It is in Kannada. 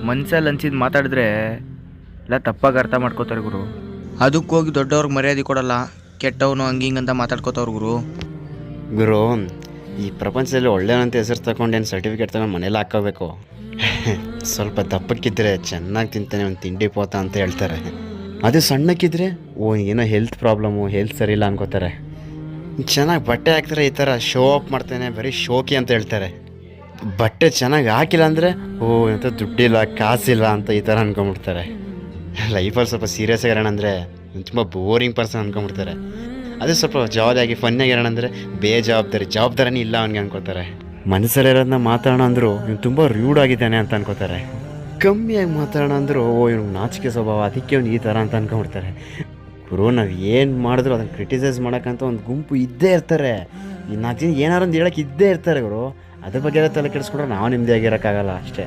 ಮನ್ಸಲ್ಲಿ ಅನ್ಸಿದ್ದು ಮಾತಾಡಿದ್ರೆ ಎಲ್ಲ ತಪ್ಪಾಗಿ ಅರ್ಥ ಮಾಡ್ಕೋತಾರೆ ಗುರು. ಅದಕ್ಕೆ ಹೋಗಿ ದೊಡ್ಡವ್ರಿಗೆ ಮರ್ಯಾದೆ ಕೊಡಲ್ಲ, ಕೆಟ್ಟವನು ಹಂಗಿಂಗಂತ ಮಾತಾಡ್ಕೋತವ್ರು ಗುರು. ಗುರು, ಈ ಪ್ರಪಂಚದಲ್ಲಿ ಒಳ್ಳೆಯವನಂತ ಹೆಸರು ತಗೊಂಡೇನು ಸರ್ಟಿಫಿಕೇಟ್ ತಗೊಂಡು ಮನೇಲಿ ಹಾಕೋಬೇಕು. ಸ್ವಲ್ಪ ದಪ್ಪಕ್ಕಿದ್ರೆ ಚೆನ್ನಾಗಿ ತಿಂತಾನೆ ಒಂದು ತಿಂಡಿ ಪೋತ ಅಂತ ಹೇಳ್ತಾರೆ. ಅದೇ ಸಣ್ಣಕ್ಕಿದ್ರೆ ಏನೋ ಹೆಲ್ತ್ ಪ್ರಾಬ್ಲಮ್ಮು, ಹೆಲ್ತ್ ಸರಿ ಇಲ್ಲ ಅನ್ಕೋತಾರೆ. ಚೆನ್ನಾಗಿ ಬಟ್ಟೆ ಹಾಕ್ತಾರೆ, ಈ ಥರ ಶೋ ಆಫ್ ಮಾಡ್ತಾನೆ, ಬರೀ ಶೋಕಿ ಅಂತ ಹೇಳ್ತಾರೆ. ಬಟ್ಟೆ ಚೆನ್ನಾಗಿ ಹಾಕಿಲ್ಲ ಅಂದರೆ ಎಂತ ದುಡ್ಡಿಲ್ಲ, ಕಾಸಿಲ್ಲ ಅಂತ ಈ ಥರ ಅನ್ಕೊಂಬಿಡ್ತಾರೆ. ಲೈಫಲ್ಲಿ ಸ್ವಲ್ಪ ಸೀರಿಯಸ್ ಆಗಿರೋಣ ಅಂದರೆ ತುಂಬ ಬೋರಿಂಗ್ ಪರ್ಸನ್ ಅನ್ಕೊಂಬಿಡ್ತಾರೆ. ಅದೇ ಸ್ವಲ್ಪ ಜಾಲಿಯಾಗಿ ಫನ್ನಾಗಿರೋಣ ಅಂದರೆ ಜವಾಬ್ದಾರಿನೇ ಇಲ್ಲ ಅವನಿಗೆ ಅನ್ಕೋತಾರೆ. ಮನಸ್ಸಲ್ಲಿರೋದನ್ನ ಮಾತಾಡೋಣ ಅಂದರು ಇವ್ನು ತುಂಬ ರೂಡ್ ಆಗಿದ್ದಾನೆ ಅಂತ ಅನ್ಕೋತಾರೆ. ಕಮ್ಮಿಯಾಗಿ ಮಾತಾಡೋಣ ಅಂದರು ಇವ್ನಿಗೆ ನಾಚಿಕೆ ಸ್ವಭಾವ, ಅದಕ್ಕೆ ಅವ್ನು ಈ ಥರ ಅಂತ ಅನ್ಕೊಂಬಿಡ್ತಾರೆ. ಗುರು, ನಾವು ಏನು ಮಾಡಿದ್ರು ಅದನ್ನು ಕ್ರಿಟಿಸೈಸ್ ಮಾಡೋಕ್ಕಂತ ಒಂದು ಗುಂಪು ಇದ್ದೇ ಇರ್ತಾರೆ. ಈ 4 ಜನ ಏನಾರು ಒಂದು ಹೇಳೋಕ್ಕೆ ಇದ್ದೇ ಇರ್ತಾರೆ ಗುರು. ಅದ್ರ ಬಗ್ಗೆ ತಲೆ ಕೆಡಿಸ್ಕೊಂಡ್ರೆ ನಾವು ನಿಮ್ಮದೇ ಆಗಿರೋಕ್ಕಾಗಲ್ಲ ಅಷ್ಟೇ.